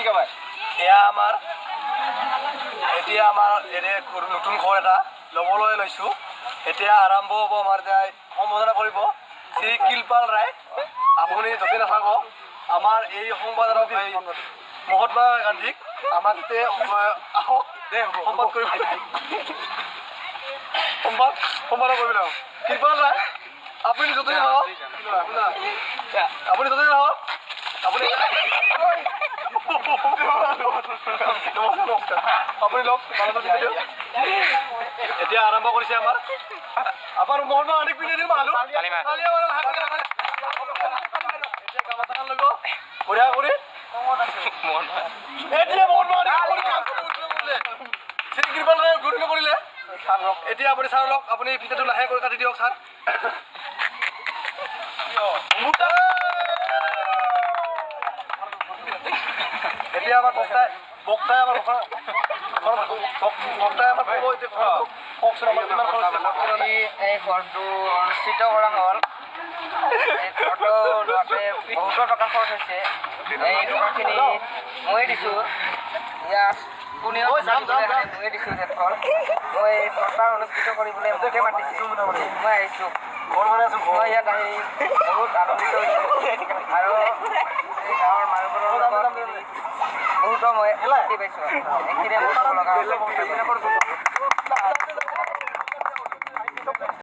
এয়া আমাৰ এতিয়া আমাৰ এনে নতুন ঘৰ এটা ল'বলৈ লৈছোঁ। এতিয়া আৰম্ভ হ'ব আমাৰ সম্বোধনা কৰিব শ্ৰী কিলপাল ৰায়। আপুনি যদি নাথাকক আমাৰ এই সংবাদদাতাক মহাত্মা গান্ধীক আমাক আহক সম্বাদ কৰিব সম্বাদ কৰিব লাগিব। কিলপাল ৰায় আপুনি যদি নাহক আপুনি যদি নাহক আপুনি আপুনি লওক এতিয়া আৰম্ভ কৰিছে আমাৰ আমাৰ মহাত্মা গান্ধীক পিন্ধি দিম মানুহ বঢ়িয়া কৰি শ্ৰী কৃপাল ৰায়ে উদ্বোধন কৰিলে। এতিয়া আপুনি ছাৰ লওক আপুনি ফিতাটো লাহে কৰি কাটি দিয়ক ছাৰ। এতিয়া আমাৰ বক্তাই আমাৰ কওকচোন আমাৰ কিমান খৰচ এই ঘৰটো অনুষ্ঠিত কৰা হ'ল। এই ঘৰটো লোৱাতে বহুতো টকা খৰচ হৈছে। এই টকাখিনি ময়ে দিছোঁ। ইয়াত কোনেও ময়ে দিছোঁ। ঘৰ মই ঘৰটা অনুষ্ঠিত কৰিবলৈ মোকে মাতিছোঁ। মই আহিছোঁ। মই ইয়াত আহি বহুত আনন্দিত হৈছোঁ আৰু এই গাঁৱৰ মানুহবোৰৰ লগত বহুতো মই পাইছোঁ। এইখিনিয়ে মোৰ লগা